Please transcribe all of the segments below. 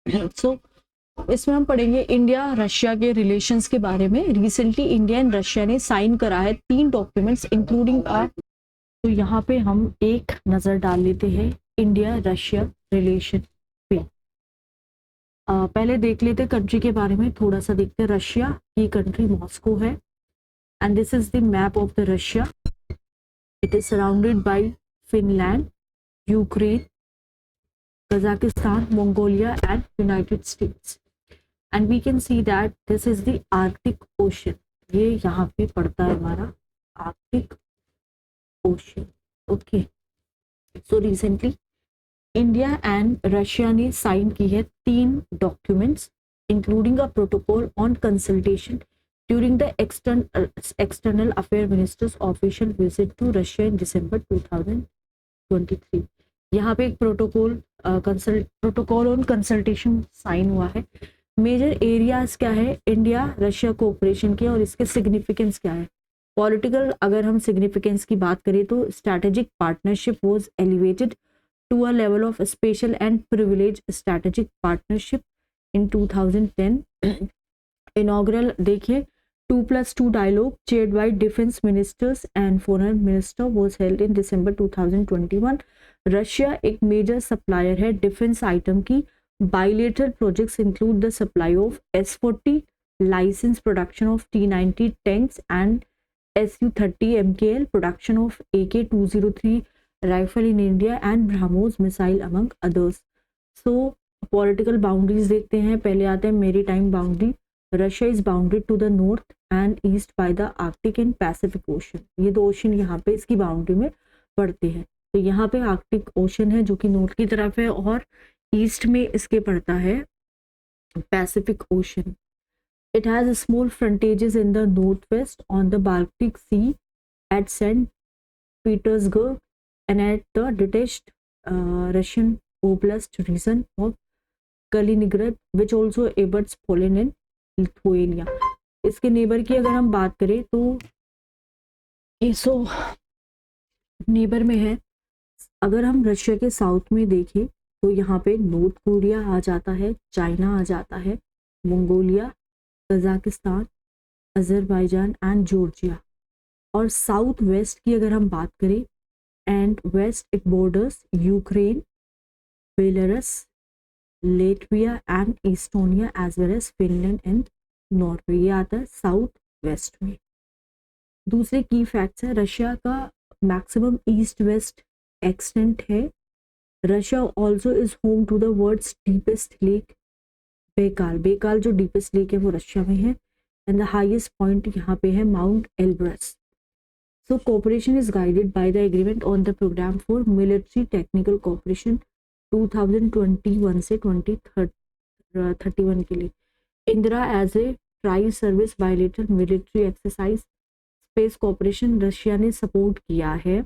सो इसमें हम पढ़ेंगे इंडिया रशिया के रिलेशंस के बारे में। रिसेंटली इंडिया एंड रशिया ने साइन करा है 3 डॉक्यूमेंट्स इंक्लूडिंग तो यहाँ पे हम एक नजर डाल लेते हैं इंडिया रशिया रिलेशन पे। पहले देख लेते कंट्री के बारे में, थोड़ा सा देखते हैं। रशिया की कंट्री मॉस्को है and this is the map of the Russia. It is surrounded by Finland, Ukraine, Kazakhstan, Mongolia and United States. And we can see that this is the Arctic Ocean. ये यहाँ पे पड़ता है हमारा Arctic Ocean. Okay, so recently India and Russia ने sign की है 3 documents including a protocol on consultation during the external affair ministers official visit to Russia इन दिसंबर 2023। यहाँ पे एक प्रोटोकॉल ऑन कंसल्टेशन साइन हुआ है। मेजर एरियाज क्या है इंडिया रशिया कोऑपरेशन के और इसके सिग्निफिकेंस क्या है। पॉलिटिकल अगर हम सिग्निफिकेंस की बात करें तो strategic partnership was elevated to a level of special and privileged strategic partnership in 2010. Inaugural देखिए 2+2 dialogue chaired by defense ministers and foreign minister was held in December 2021. Russia एक मेजर सप्लायर है defence item की। bilateral projects include the supply of S-40 license, production of T-90 tanks and Su-30 MKL, production of AK-203 rifle in India and BrahMos missile among others. So political boundaries देखते हैं। पहले आते हैं maritime boundary. Russia is bounded to the north and east by the Arctic and Pacific Ocean. ये 2 ocean यहाँ पे इसकी boundary में पड़ते हैं। तो यहाँ पे आर्कटिक ओशन है जो कि नॉर्थ की तरफ है और ईस्ट में इसके पड़ता है Pacific Ocean. It has small frontages in the north west on the Baltic Sea at Saint Petersburg and at the detached Russian oblast region of Kaliningrad, which also abuts Poland and Lithuania. इसके neighbour की अगर हम बात करें तो इसो neighbour में है। अगर हम रशिया के साउथ में देखें तो यहाँ पे नॉर्थ कोरिया आ जाता है, चाइना आ जाता है, Mongolia, Kazakhstan, Azerbaijan and Georgia. और साउथ वेस्ट की अगर हम बात करें and west it borders Ukraine, Belarus, Latvia and Estonia as well as Finland and Norway। ये आता है साउथ वेस्ट में। दूसरे की फैक्ट्स है रशिया का मैक्सिमम ईस्ट वेस्ट एक्सटेंट है। Russia also is home to the world's deepest lake Baikal. Baikal जो डीपेस्ट लेक है वो रशिया में है एंड द हाईएस्ट पॉइंट यहाँ पे है mount Elbrus. So cooperation is guided by the agreement on the program for military technical cooperation 2021 से 2031 के लिए। INDRA as a tri service bilateral military exercise space cooperation Russia ने support किया है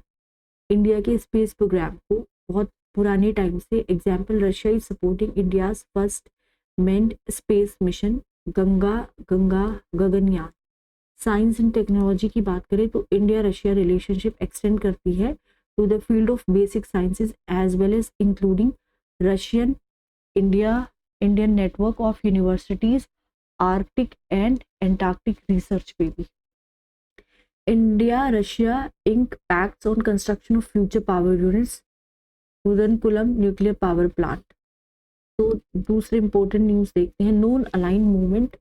India के स्पेस प्रोग्राम को बहुत पुराने टाइम से। Example Russia is supporting India's first मेन्ड space mission Gaganyaan. Science and technology की बात करें तो इंडिया रशिया रिलेशनशिप एक्सटेंड करती है to the field of basic sciences as well as including Russian Indian network of universities, Arctic and Antarctic research पे भी। India Russia ink pacts on construction of future power units, Kudankulam nuclear power plant. तो दूसरे important news देखते हैं। Non aligned movement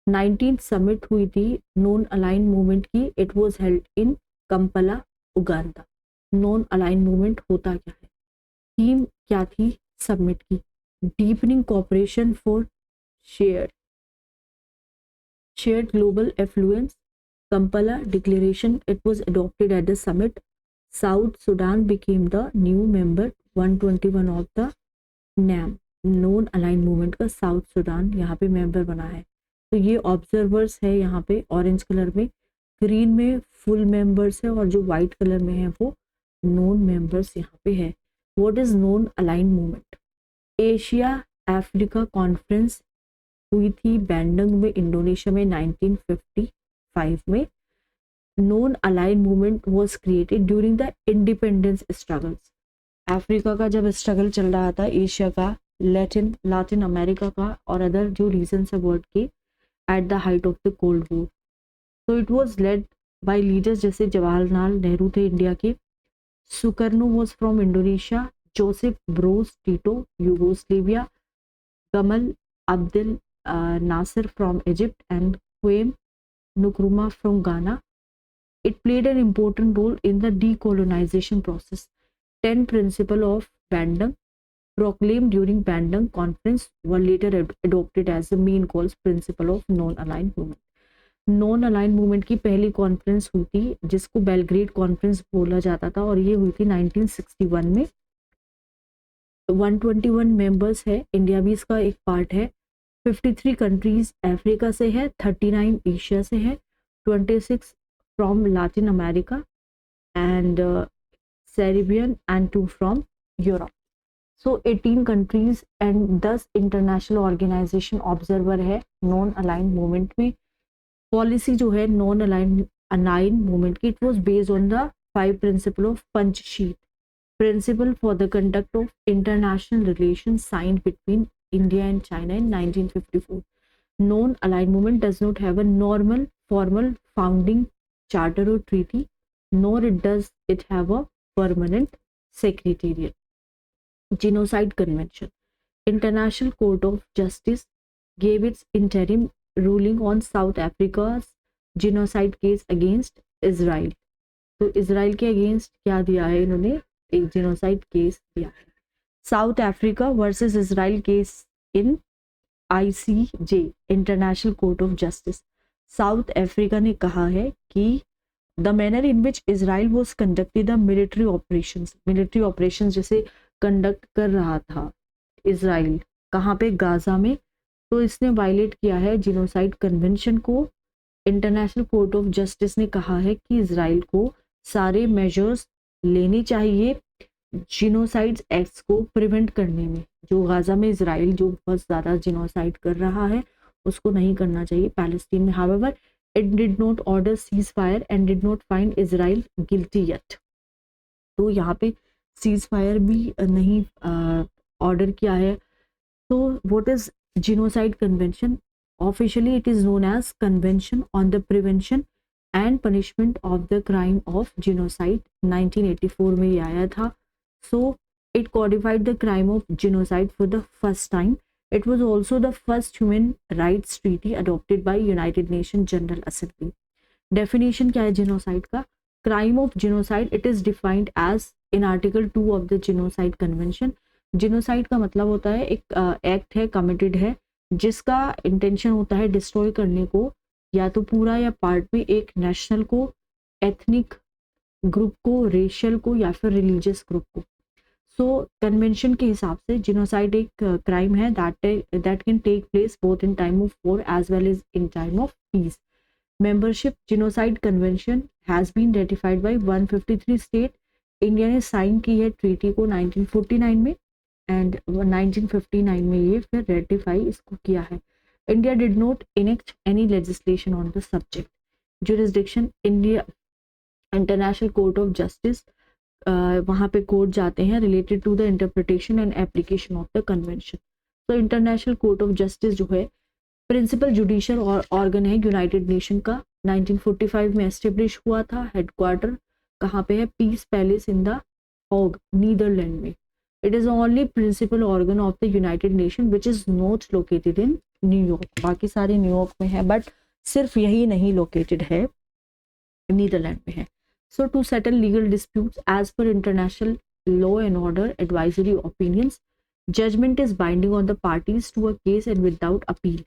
19th summit हुई थी non aligned movement की। It was held in Kampala Uganda. Non aligned movement होता क्या है, थीम क्या थी समिट की? Deepening cooperation for shared global affluence. Kampala declaration it was adopted at the summit. South Sudan became the new member 121 of the NAM. Non aligned movement का South Sudan यहाँ पे member बना है। तो ये ऑब्जर्वर्स है यहाँ पे ऑरेंज कलर में, ग्रीन में फुल मेंबर्स है और जो व्हाइट कलर में है वो नॉन मेंबर्स यहाँ पे है। What is non aligned movement? Asia Africa conference हुई थी बैंडंग में इंडोनेशिया में 1955 में। Non aligned movement was created during the independence struggles. Africa का जब स्ट्रगल चल रहा था एशिया का लातिन अमेरिका का और अदर जो रीजन्स है वर्ल्ड के at the height of the cold war. तो it was led by leaders जैसे जवाहरलाल नेहरू थे इंडिया के, Sukarno was from Indonesia, Josip Broz Tito Yugoslavia, Gamal Abdel Nasser from Egypt and Kwame Nkrumah from Ghana. It played an important role in the decolonization process. 10 principles of Bandung proclaimed during Bandung conference were later adopted as the main cause principle of non-aligned movement. Non-aligned movement की पहली conference हुई थी जिसको Belgrade conference बोला जाता था और ये हुई थी 1961 में। 121 मेंबर्स है, इंडिया भी इसका एक पार्ट है। 53 कंट्रीज अफ्रीका से है, 39 एशिया से है, 26 from Latin America and Caribbean and 2 from Europe. So 18 countries and 10 international organization observer है नॉन अलाइंड मूवमेंट में। पॉलिसी जो है नॉन अलाइंड मूवमेंट की, it was based on the 5 principle of Panchsheel, principle for the conduct of international relation signed between India and China in 1954. Non-aligned movement does not have a normal formal founding charter or treaty, nor does it have a permanent secretariat. Genocide Convention. International Court of Justice gave its interim ruling on South Africa's genocide case against Israel. तो Israel के against क्या दिया है इन्होंने, एक genocide case दिया है। South Africa versus Israel case in ICJ international court of justice. South Africa ने कहा है कि the manner in which Israel was conducted the military operations जैसे कंडक्ट कर रहा था इजराइल, कहाँ पे, गाजा में, तो इसने वायलेट किया है जिनोसाइड कन्वेंशन को। इंटरनेशनल कोर्ट ऑफ जस्टिस ने कहा है कि इजराइल को सारे मेजर्स लेने चाहिए जिनोसाइड एक्ट्स को प्रिवेंट करने में। जो गाजा में इजराइल जो बहुत ज़्यादा जिनोसाइड कर रहा है उसको नहीं करना चाहिए पैलेस्टीन में। However it did not order cease fire and did not find Israel guilty yet. तो यहाँ पे सीज फायर भी नहीं ऑर्डर किया है। तो what is genocide convention? Officially it is known as convention on the prevention and punishment of the crime of genocide. 1984 में ये आया था। सो it codified the crime of genocide for the first time. It was also the first human rights treaty adopted by United Nations General Assembly. Definition क्या है genocide का? Crime of genocide, it is defined as in Article 2 of the Genocide Convention. Genocide का मतलब होता है एक act है, committed है, जिसका इंटेंशन होता है डिस्ट्रॉय करने को, या तो पूरा या पार्ट में, एक नेशनल को, एथनिक ग्रुप को, रेशियल को, या फिर रिलीजियस ग्रुप को। सो कन्वेंशन के हिसाब से जिनोसाइड एक क्राइम है that can take place both in time of war as well as in time of peace. Membership genocide convention has been ratified by 153 state. India ने साइन की है treaty को 1949 में एंड 1959 में ये फिर रेटिफाई इसको किया है। India did not enact any legislation on the subject. Jurisdiction India international court of justice, वहाँ पे कोर्ट जाते हैं related to the interpretation and application of the convention. तो इंटरनेशनल कोर्ट ऑफ जस्टिस जो है प्रिंसिपल जुडिशियल ऑर्गन है United Nation का। 1945 में एस्टेब्लिश हुआ था। हेडक्वार्टर कहाँ पे है? Piece palace in the hog, Netherlands में। It is only principal organ of the United nation which is not located in New York. बाकी सारे न्यूयॉर्क में है बट सिर्फ यही नहीं लोकेटेड है, नीदरलैंड में है। So to settle legal disputes as per international law and order advisory opinions, judgment is binding on the parties to a case and without appeal.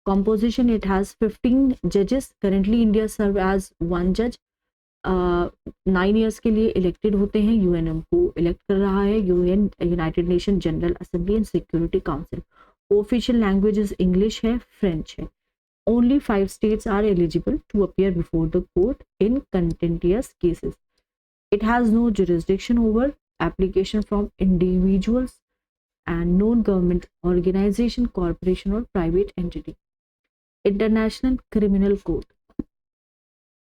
Composition, it has 15 judges. Currently India serve as one judge. 9 years के लिए elected होते हैं। UNM को elect कर रहा है UN, United Nations General Assembly and Security Council. Official language is English है, French है। Only 5 states are eligible to appear before the court in contentious cases. It has no jurisdiction over application from individuals and non-government organization, corporation or private entity. International Criminal Court.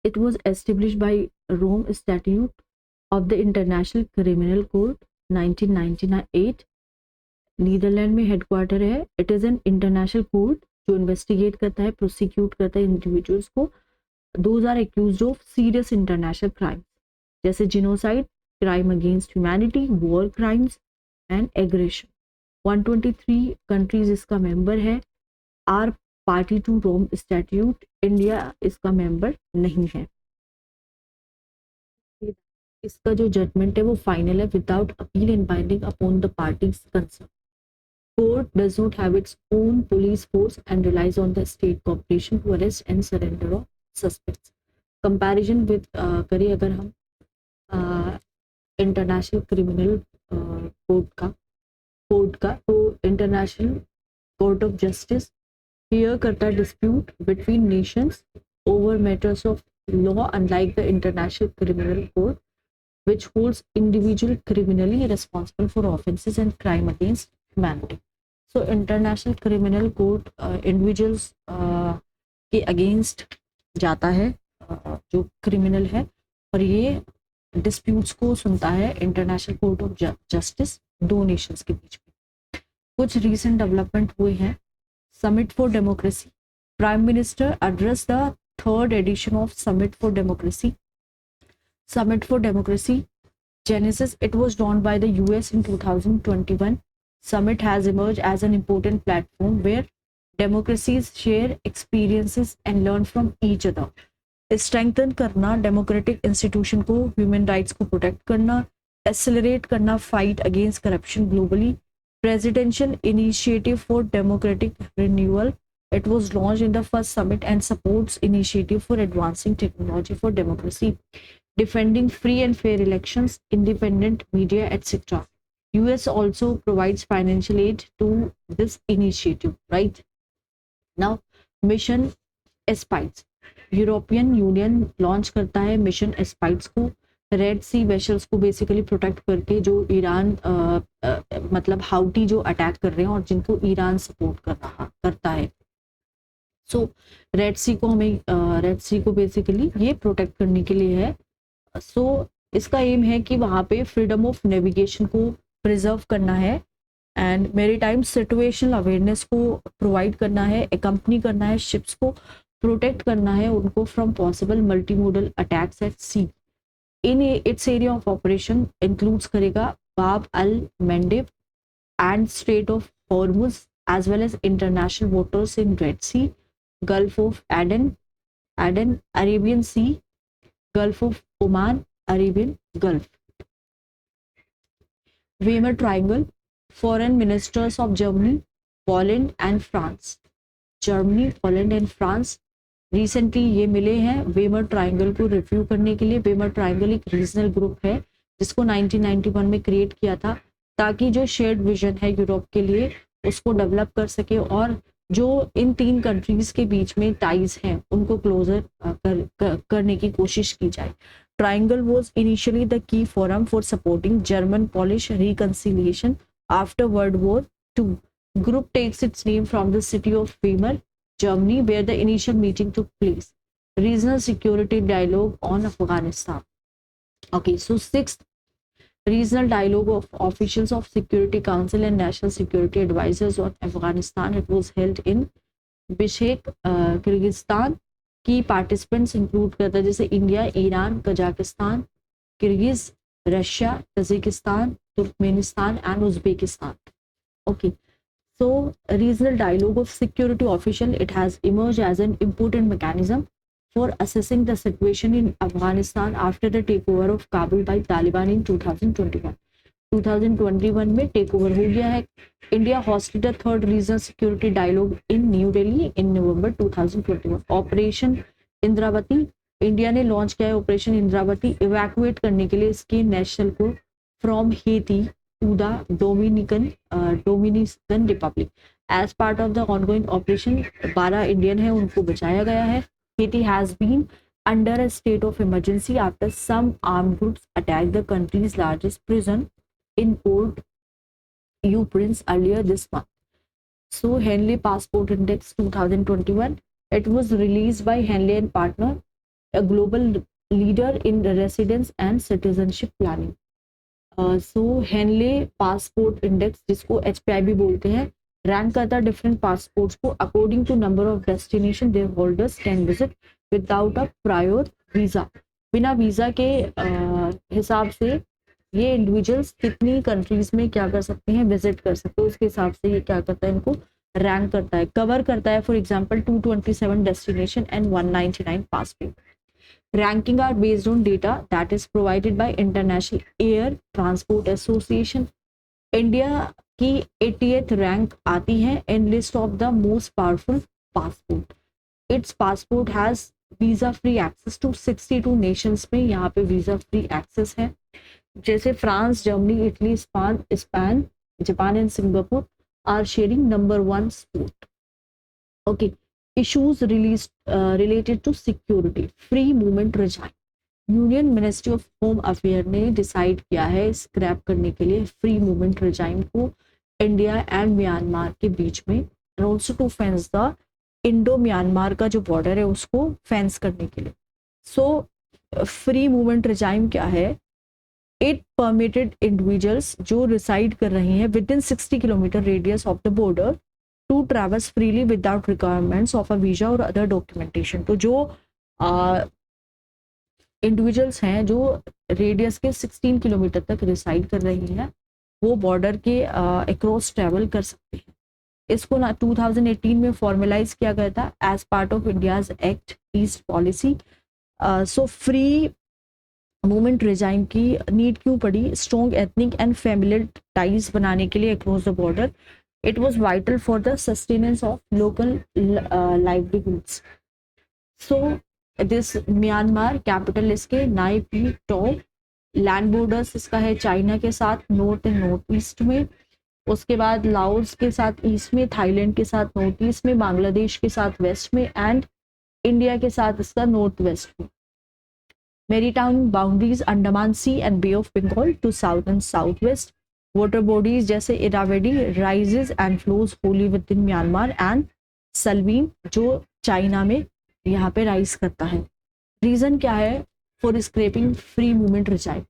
It was established by Rome Statute of the International Criminal Court 1998. Netherlands में headquarter है। It is an international court जो investigate करता है, prosecute करता है individuals को। Those are accused of serious international crime जैसे genocide, crime against humanity, war crimes and aggression. 123 countries इसका मेंबर है, are party to Rome statute. India इसका मेंबर नहीं है। इसका जो जजमेंट है वो फाइनल है, without appeal and binding upon the parties concern. Court does not have its own police force and relies on the state cooperation to arrest and surrender of suspects. Comparison with करें अगर हम international criminal court का तो international court of justice here करता है dispute between Nations over matters of law, unlike the international criminal court which holds individual criminally responsible for offences and crime against humanity. So international criminal court individuals के against जाता है जो criminal है, और ये disputes को सुनता है इंटरनेशनल कोर्ट ऑफ जस्टिस दो नेशंस के बीच में। कुछ रीसेंट डेवलपमेंट हुए हैं। Summit for democracy, prime minister address the third edition of summit for democracy. Summit for Democracy Genesis, it was launched by the US in 2021. Summit has emerged as an important platform where democracies share experiences and learn from each other. Strengthen करना democratic institution को, human rights को protect करना, accelerate करना fight against corruption globally. Presidential Initiative for Democratic Renewal, it was launched in the first summit and supports initiative for advancing technology for democracy, defending free and fair elections, independent media, etc. US also provides financial aid to this initiative, right? Now, Mission Aspides. European union launch करता है mission एस्पाइड्स को, red सी vessels को basically protect करके, जो Iran मतलब हाउटी जो attack कर रहे हैं और जिनको ईरान सपोर्ट करता है। सो रेड सी को हमें रेड सी को बेसिकली ये प्रोटेक्ट करने के लिए है। सो इसका एम है कि वहाँ पे फ्रीडम ऑफ नेविगेशन को प्रिजर्व करना है एंड मेरीटाइम सिचुएशनल अवेयरनेस को प्रोवाइड करना है, एकम्पनी करना है शिप्स को, प्रोटेक्ट करना है उनको from possible multimodal attacks at sea. In its area of operation includes करेगा Bab al Mandeb and Strait of Hormuz as well as international waters in Red Sea, Gulf of Aden, Arabian Sea, Gulf of Oman, Arabian Gulf. Weimar Triangle, foreign ministers of Germany, Poland and France. Germany, Poland and France recently ये मिले हैं Weimar triangle को review करने के लिए। Weimar triangle एक regional group है जिसको 1991 में क्रिएट किया था ताकि जो शेयर्ड विजन है यूरोप के लिए उसको डेवलप कर सके और जो इन तीन कंट्रीज के बीच में टाइज हैं उनको क्लोजर करने की कोशिश की जाए। Triangle was initially the key forum for supporting German Polish reconciliation after world war two. Group takes its name from the city of Weimar, Germany, where the initial meeting took place. Regional security dialogue on Afghanistan. Okay, so sixth regional dialogue of officials of Security Council and National Security Advisors on Afghanistan. It was held in Bishkek, Kyrgyzstan. की participants include करता है जैसे India, Iran, Kazakhstan, Kyrgyz, Russia, Tajikistan, Turkmenistan and Uzbekistan. Okay, so regional dialogue of security official, it has emerged as an important mechanism for assessing the situation in Afghanistan after the takeover of Kabul by Taliban in 2021. 2021 में take over हो गया है। India hosted a third regional security dialogue in New Delhi in November 2021. Operation Indravati, India ने launch किया है operation Indravati evacuate करने के लिए इसके नेशनल को from Haiti to the Dominican Republic. As part of the ongoing operation 12 Indian है उनको बचाया गया है। Haiti has been under a state of emergency after some armed groups attacked the country's largest prison in Port-au-Prince earlier this month. So Henley Passport Index 2021, it was released by Henley and Partner, a global leader in residence and citizenship planning. So Henley passport index, जिसको HPI भी बोलते हैं, rank करता है different passports को according to number of destination their holders can visit without a prior visa. बिना visa के हिसाब से ये इंडिविजुअल्स कितनी कंट्रीज में क्या कर सकते हैं, विजिट कर सकते हैं, उसके हिसाब से ये क्या करता है, इनको रैंक करता है, कवर करता है। For example 227 destination and 199 passport. Ranking are based on data that is provided by International Air Transport Association. India की 80th रैंक आती है in list of the most powerful passport. Its passport has visa free access to 62 nations में यहाँ पे visa free access है, जैसे France, Germany, Italy, Spain, Japan and Singapore are sharing number 1 spot. Okay, issues released related to security, free movement regime. Union ministry of home affair ने decide किया है scrap करने के लिए फ्री मूवमेंट रिजाइम को India and Myanmar के बीच में, and also to fence the Indo Myanmar का जो बॉर्डर है उसको फेंस करने के लिए। सो फ्री मूवमेंट रिजाइम क्या है? इट परमिटेड इंडिविजुअल्स जो रिसाइड कर रहे हैं within 60 kilometre radius of the border to travels freely without requirements of a visa और अदर डॉक्यूमेंटेशन। तो जो इंडिविजुअल्स हैं जो रेडियस के 16 किलोमीटर तक रिसाइड कर रही हैं, वो बॉर्डर के अक्रॉस ट्रैवल कर सकते हैं। इसको ना 2018 में फॉर्मलाइज किया गया था as part of India's act east policy. So free movement regime की नीड क्यों पड़ी? Strong ethnic and family ties बनाने के लिए across the border. It was vital for the sustenance of local livelihoods. So this Myanmar capital इसके नाइपीटॉ, land borders इसका है China के साथ नॉर्थ एंड नॉर्थ ईस्ट में, उसके बाद लाओस के साथ ईस्ट में, थाईलैंड के साथ नॉर्थ ईस्ट में, बांग्लादेश के साथ वेस्ट में, एंड इंडिया के साथ इसका नॉर्थ वेस्ट में। Maritime boundaries Andaman Sea and Bay of Bengal to south and south west. Water bodies जैसे Irrawaddy rises and flows wholly within Myanmar and Salween जो चाइना में यहाँ पे राइज करता है। रीजन क्या है for scrapping free movement regime?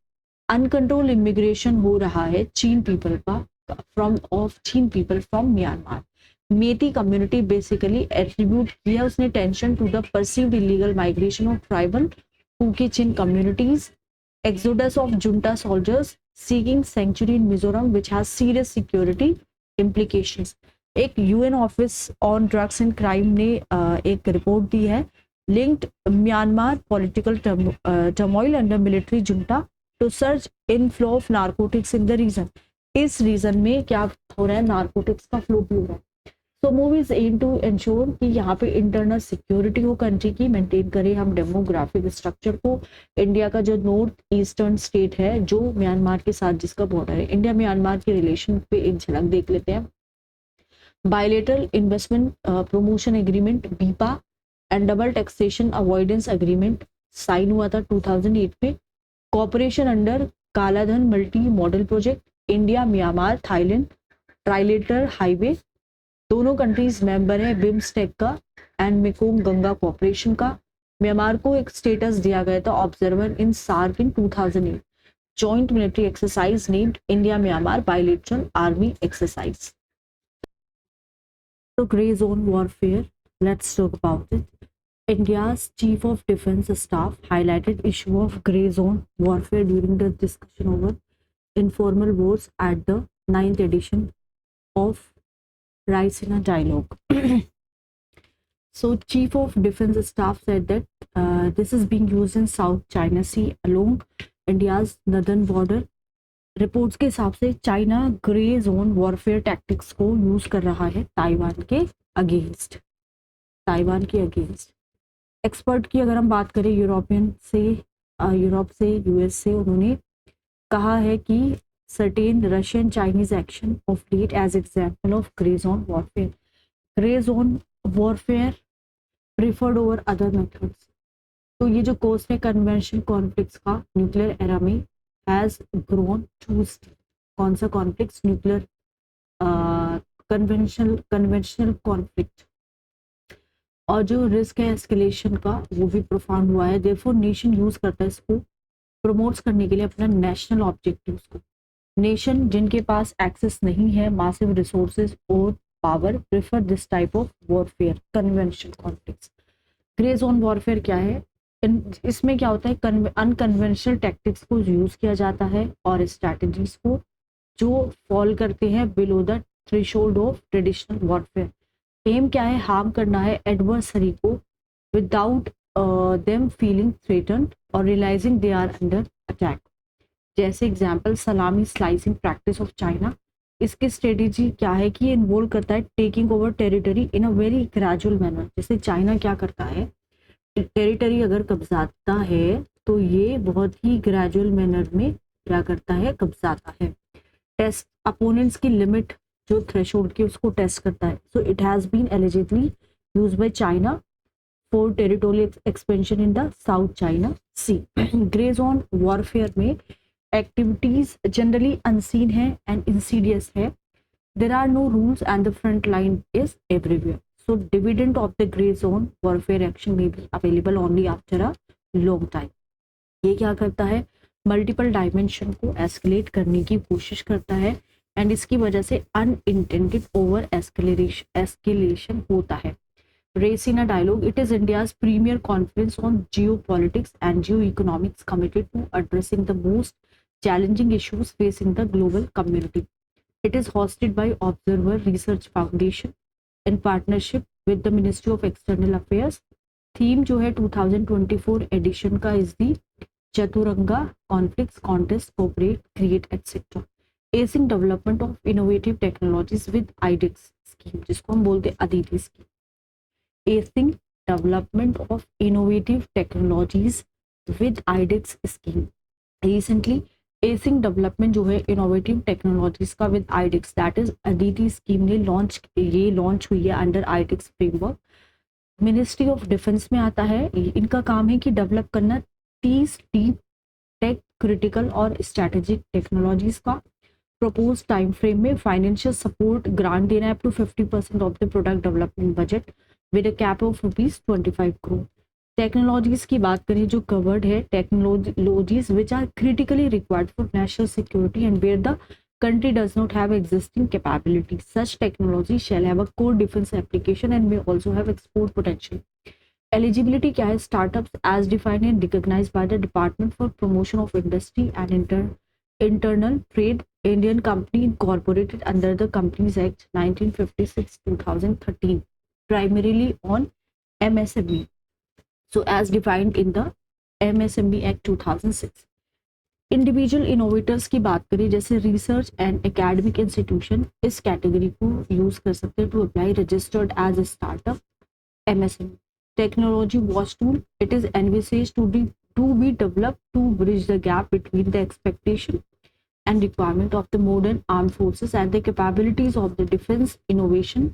Uncontrol immigration हो रहा है चीन पीपल का Chin people from Myanmar. Meitei community basically attribute किया उसने tension to the perceived illegal migration of tribal Kuki Chin communities, exodus of junta soldiers seeking sanctuary in Mizoram which has serious security implications. एक UN office on drugs and crime ने एक report दी है linked Myanmar political turmoil under military junta to surge in flow of narcotics in the region. इस region में क्या हो रहा है? नार्कोटिक्स का फ्लो भी हो रहा है। सो मूवीज एम टू इंश्योर कि यहाँ पे इंटरनल सिक्योरिटी हो कंट्री की, मेंटेन करें हम डेमोग्राफिक स्ट्रक्चर को। इंडिया का जो नॉर्थ ईस्टर्न स्टेट है जो म्यांमार के साथ जिसका बॉर्डर है, इंडिया म्यांमार के रिलेशन पे एक झलक देख लेते हैं। Bilateral investment promotion agreement BIPA and double taxation avoidance agreement sign हुआ था 2008 में। Cooperation under Kaladan multi modal project, India Myanmar Thailand trilateral highway, दोनों कंट्रीज मेंबर है बिम्स्टेक का एंड मेकोंग गंगा कॉपरेशन का। म्यांमार को एक स्टेटस दिया गया था observer in SAARC in 2008। Joint military exercise named India Myanmar bilateral army exercise. तो grey zone warfare, let's talk about it. India's Chief of Defence Staff highlighted issue of grey zone warfare during the discussion over informal wars at the 9th edition of Raisina Dialogue. So, Chief of Defence Staff said that this is being used in South China Sea along India's northern border. Reports के हिसाब से China grey zone warfare tactics को use कर रहा है Taiwan के against, expert की अगर हम बात करें यूरोप से यूएस से, उन्होंने कहा है कि certain Russian Chinese action of late as example of grey zone warfare preferred over other methods. तो ये जो कोस्ट है कन्वेंशनल कॉन्फ्लिक्ट्स का न्यूक्लियर एरा में हैज ग्रोन टू स्टेज। कौन सा कॉन्फ्लिक्ट? Nuclear conventional conflict. और जो रिस्क है एस्केलेशन का वो भी प्रोफाउंड हुआ है। देयरफॉर नेशन यूज करता है इसको प्रमोट्स करने के लिए अपना नेशनल ऑब्जेक्टिव्स को। नेशन जिनके पास एक्सेस नहीं है मासिव रिसोर्सेज और power prefer this type of warfare conventional conflicts. Grey zone warfare क्या है? इसमें क्या होता है, अनकन्वेंशनल टैक्टिक्स को यूज किया जाता है और स्ट्रैटेजीज को जो फॉल करते हैं below the threshold of traditional warfare. Aim क्या है? हार्म करना है एडवर्सरी को विदाउट देम फीलिंग थ्रेटन्ड और realising they are under attack. जैसे example salami slicing practice of China. इसकी स्ट्रेटेजी क्या है कि ये इन्वॉल्व करता है taking over territory in a very gradual manner. जैसे चाइना क्या करता है, टेरिटरी अगर कब्जाता है तो ये बहुत ही ग्रेजुअल मैनर में क्या करता है, कब्जाता है। टेस्ट अपोनेंट्स की लिमिट जो थ्रेशोल्ड की उसको टेस्ट करता है। So it has been allegedly used by China for territorial expansion in the South China Sea. Grey zone warfare में एक्टिविटीज जनरली अनसीन है एंड इंसीडियस है। There are no rules and the front line is everywhere. So dividend of the grey zone warfare action में be available only after a long time. ये क्या करता है, multiple dimension को escalate करने की कोशिश करता है एंड इसकी वजह से अनइंटेंडेड ओवर एस्केलेशन होता है। Race in a dialogue, it is India's premier conference on geopolitics and geoeconomics committed to addressing the most challenging issues facing the global community. It is hosted by Observer Research Foundation in partnership with the Ministry of External Affairs. Theme जो है 2024 edition का is the Chaturanga Conflicts Contest Cooperate Create etc. Acing development of innovative technologies with IDEX scheme जिसको हम बोलते हैं Aditi scheme. Acing development of innovative technologies with IDEX scheme. Recently, acing development जो है innovative technologies का with IDEX that is Aditi scheme ने launch हुई है under IDEX framework. Ministry of defence में आता है। इनका काम है कि डेवलप करना 30 डीप टेक क्रिटिकल और स्ट्रैटेजिक टेक्नोलॉजीज का प्रपोज टाइम फ्रेम में फाइनेंशियल सपोर्ट ग्रांट देना है up to 50% of the product development budget with a cap of ₹25 crore. Technologies की बात करें जो कवर्ड है, technologies which are critically required for national security and where the country does not have existing capability. Such technology shall have a core defense application and may also have export potential. Eligibility क्या है? Startups as defined and recognized by the Department for Promotion of Industry and Internal Trade. Indian company incorporated under the Companies Act 1956-2013, primarily on MSME. So as defined in the MSME Act 2006. Individual innovators की बात करें जैसे research and academic institution इस category को use कर सकते हैं to apply registered as a startup MSME. Technology watch tool, it is envisages to be developed to bridge the gap between the expectation and requirement of the modern arm forces and the capabilities of the defence innovation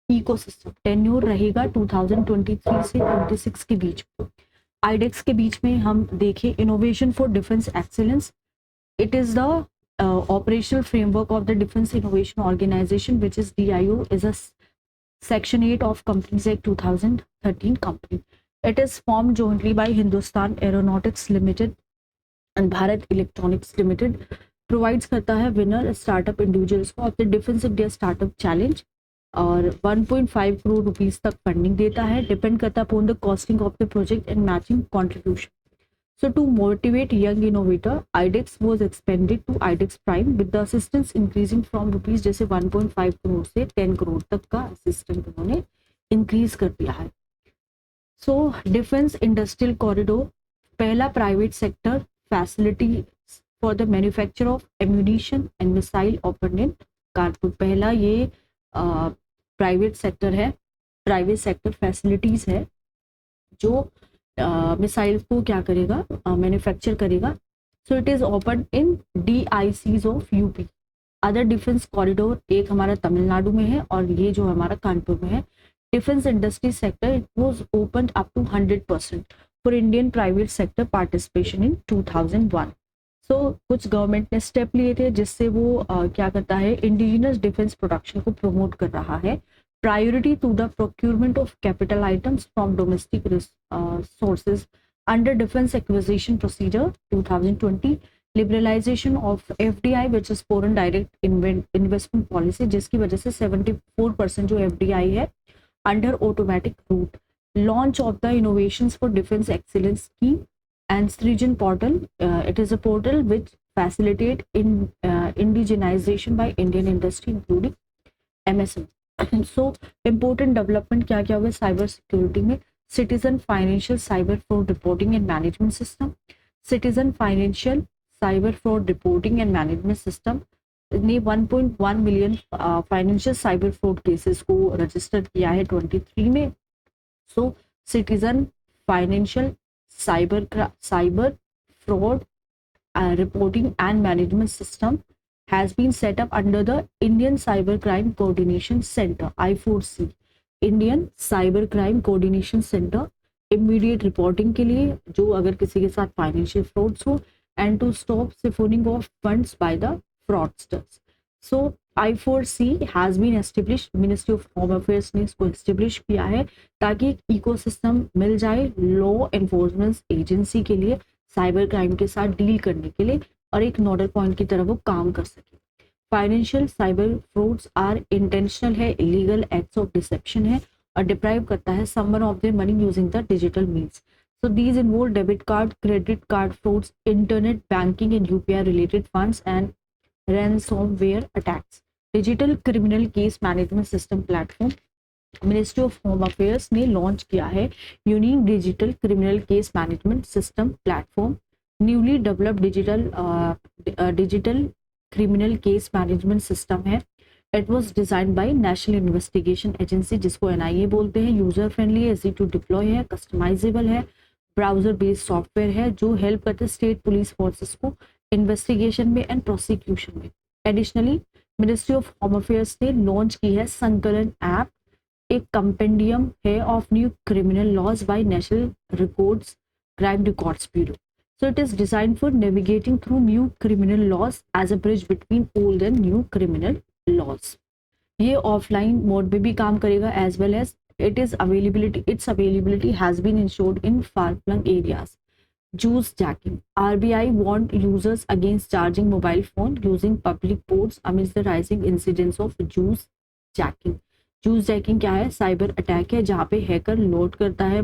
ecosystem. Tenure रहेगा 2023 से 26 के बीच। IDEX के बीच में हम देखें innovation for defence excellence, it is the operational framework of the defence innovation organisation which is DIO is a section 8 of Companies Act 2013 company. It is formed jointly by Hindustan Aeronautics Limited and Bharat Electronics Limited. Provides करता है winner startup individuals को of the defence India startup challenge और 1.5 crore rupees तक funding देता है। Depend करता है upon the costing of the project and matching contribution. So to motivate young innovator iDEX was expanded to iDEX prime with the assistance increasing from rupees जैसे 1.5 करोड़ से 10 करोड़ तक का असिस्टेंट उन्होंने इंक्रीज कर दिया है। सो डिफेंस इंडस्ट्रियल कॉरिडोर, पहला private sector facility for the manufacture of ammunition and missile operant Kanpur. पहला ये प्राइवेट सेक्टर है, प्राइवेट सेक्टर फैसिलिटीज है जो मिसाइल को क्या करेगा, मैन्युफैक्चर करेगा। So it is open in DICs of UP. Other defence corridor एक हमारा तमिलनाडु में है और ये जो हमारा कानपुर में है। Defence industry sector it was open up to 100% for Indian private sector participation in 2001। So कुछ गवर्नमेंट ने स्टेप लिए थे जिससे वो क्या करता है, इंडिजिनस डिफेंस प्रोडक्शन को प्रमोट कर रहा है। Priority to the procurement of capital items from domestic sources under defence acquisition procedure 2020। Liberalisation of FDI which is foreign direct investment policy, जिसकी वजह से 74% जो एफडीआई है under automatic route, launch of the innovations for defense excellence scheme and Srijan portal. It is a portal which facilitate indigenization by Indian industry including MSM. So important development क्या क्या हुआ cyber security में, citizen financial cyber fraud reporting and management system, citizen financial cyber fraud reporting and management system ने 1.1 million financial cyber fraud cases को register किया है 23 में. So citizen financial cyber fraud reporting and management system has been set up under the Indian Cyber Crime Coordination Center I4C. Indian Cyber Crime Coordination Center immediate reporting के लिए जो अगर किसी के साथ फाइनेंशियल फ्रॉड्स हो and to stop siphoning of funds by the fraudsters. So I4C has been established, ministry of home affairs ने इसको एस्टेब्लिश किया है ताकि एक इकोसिस्टम मिल जाए लॉ एनफोर्समेंट एजेंसी के लिए साइबर क्राइम के साथ डील करने के लिए और एक नोडल पॉइंट की तरह वो काम कर सके. Financial cyber frauds are intentional है, इलीगल एक्ट्स ऑफ डिसेप्शन है और डिप्राइव करता है someone of their money using the digital means. So these involve debit card, credit card frauds, internet banking and UPI related funds and ransomware attacks. Digital criminal case management system platform ministry of home affairs ने launch किया है. Unique digital criminal case management system platform newly developed digital criminal case management system है. It was design by national investigation agency जिसको NIA बोलते हैं. User friendly है, easy to deploy है, customisable है, ब्राउजर बेस्ड सॉफ्टवेयर है जो help करते हैं स्टेट पुलिस फोर्सेस को इन्वेस्टिगेशन में एंड प्रोसिक्यूशन में. Additionally ministry of home affairs ने लॉन्च की है संकलन ऐप, एक कंपेंडियम है of new criminal laws by national records crime records bureau. So it is design for navigating through new criminal laws as a bridge between old and new criminal laws. ये offline mode में भी काम करेगा as well as its availability has been ensured in far-flung areas. Juice jacking. RBI warned users against charging mobile phone using public ports amidst the rising incidence of juice jacking. Juice jacking क्या है? Cyber attack है जहाँ पे hacker load करता है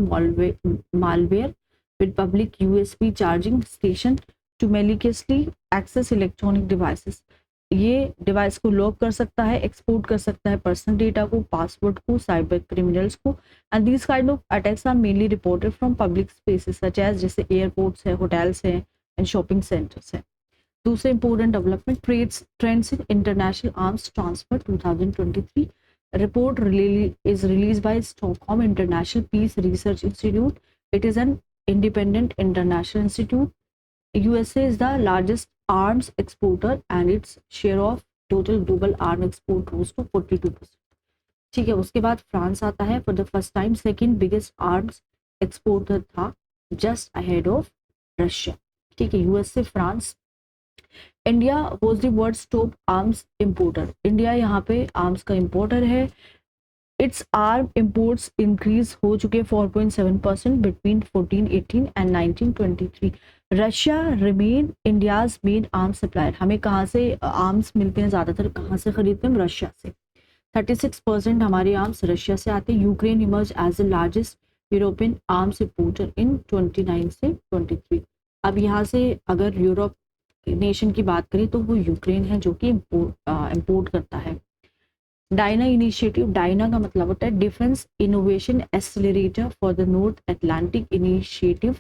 malware with public USB charging station to maliciously access electronic devices. ये device को lock कर सकता है, एक्सपोर्ट कर सकता है पर्सनल डेटा को, पासवर्ड को, साइबर क्रिमिनल्स को. And these kind of attacks are mainly reported from public spaces such as जैसे एयरपोर्ट्स है, होटल्स हैं एंड शॉपिंग सेंटर्स हैं. दूसरे important development trends in international arms transfer 2023 report is released by Stockholm International Peace Research Institute. It is an independent international institute. USA is the largest arms exporter and its share of total global arms export rose to 42%. ठीक है, उसके बाद France आता है. For the first time second biggest arms exporter था just ahead of Russia. ठीक है, US से France. India was the world's top arms importer. India यहाँ पे आर्म्स का इम्पोर्टर है. इट्स आर्म इम्पोर्ट्स इंक्रीज हो चुके 4.7% between 1418 and 1923. Russia remain India's main arms supplier. हमें कहाँ से आर्म्स मिलते हैं, ज़्यादातर कहाँ से खरीदते हैं? रशिया से. 36% हमारे आर्म्स रशिया से आते हैं. Ukraine emerge as the largest European arms importer in 29 से 23. अब यहाँ से अगर यूरोप नेशन की बात करें तो वो यूक्रेन है जो कि इम्पोर्ट करता है. Diana initiative. डायना का मतलब होता है defence innovation accelerator for the north Atlantic initiative.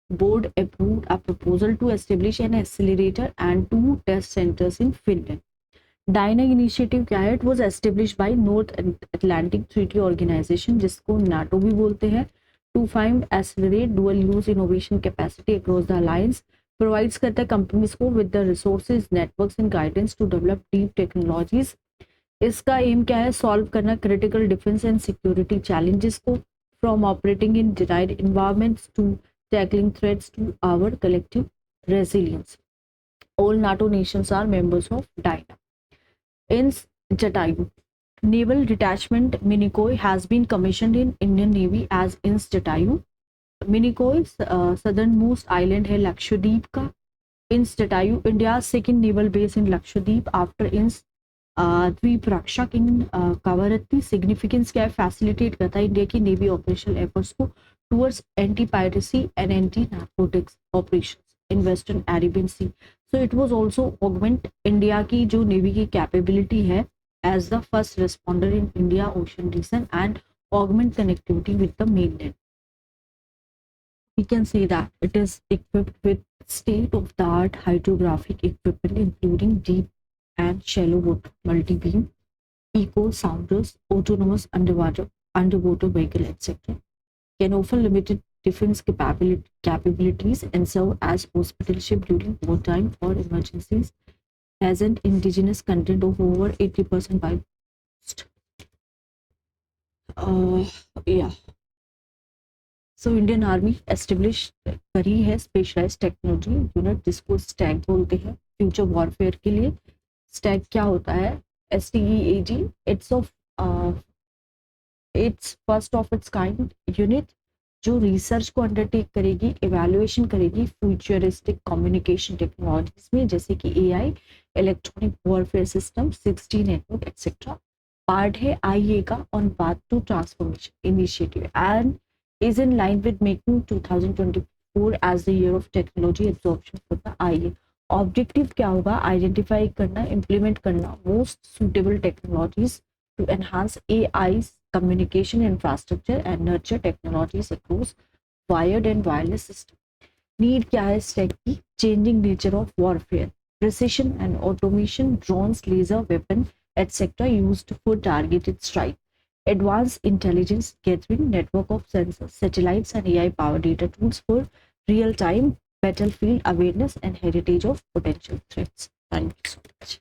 Board approved a proposal to establish an accelerator and 2 test centers in Finland. DIANA initiative क्या है? It was establish by North Atlantic Treaty Organization जिसको NATO भी बोलते हैं. To find accelerate dual use innovation capacity across the alliance. Provides करता है companies को with the resources, networks and guidance to develop deep technologies. इसका aim क्या है? सॉल्व करना critical defence and security challenges को from operating in denied environments to tackling threats to our collective resilience. All NATO nations are members of DINA. In Jatayu, Naval Detachment Minicoy has been commissioned in Indian Navy as INS Jatayu. Minicoy southernmost island है लक्षद्वीप का. INS Jatayu, India's second naval base in Lakshadweep after INS द्वीप रक्षक इन Kavaratti significance क्या है, facilitate करता है India की navy operational efforts को towards anti piracy and anti narcotics operations in western Arabian sea. So it was also augment India की जो नेवी की कैपेबिलिटी है as the first responder in India ocean region and augment connectivity with the mainland. We can say that it is equipped with state-of-the-art hydrographic equipment including deep and shallow water multi-beam, eco sounders, autonomous underwater vehicle, etc. Can offer limited defense capabilities and serve as hospital ship during wartime or emergencies. Has an indigenous content of over 80% by most. Yeah. So Indian army establish करी है specialised technology unit जिसको Stag बोलते हैं future warfare के लिए. Stag क्या होता है? STEAG, it's first of its kind unit जो रिसर्च को अंडरटेक करेगी, इवैल्यूएशन करेगी फ्यूचरिस्टिक कम्युनिकेशन टेक्नोलॉजीज में जैसे कि AI, electronic warfare system, 6G network etcetera. Part है IA का on path to transformation initiative and is in line with making 2024 as the year of technology absorption for the IA. Objective क्या होगा? Identify करना, implement करना most suitable technologies to enhance AI's communication infrastructure and nurture technologies across wired and wireless system. Need क्या है stack की? Changing nature of warfare, precision and automation, drones, laser weapon etcetera used for targeted strike. Advanced intelligence gathering, network of sensors, satellites, and AI-powered data tools for real-time battlefield awareness and heritage of potential threats. Thank you so much.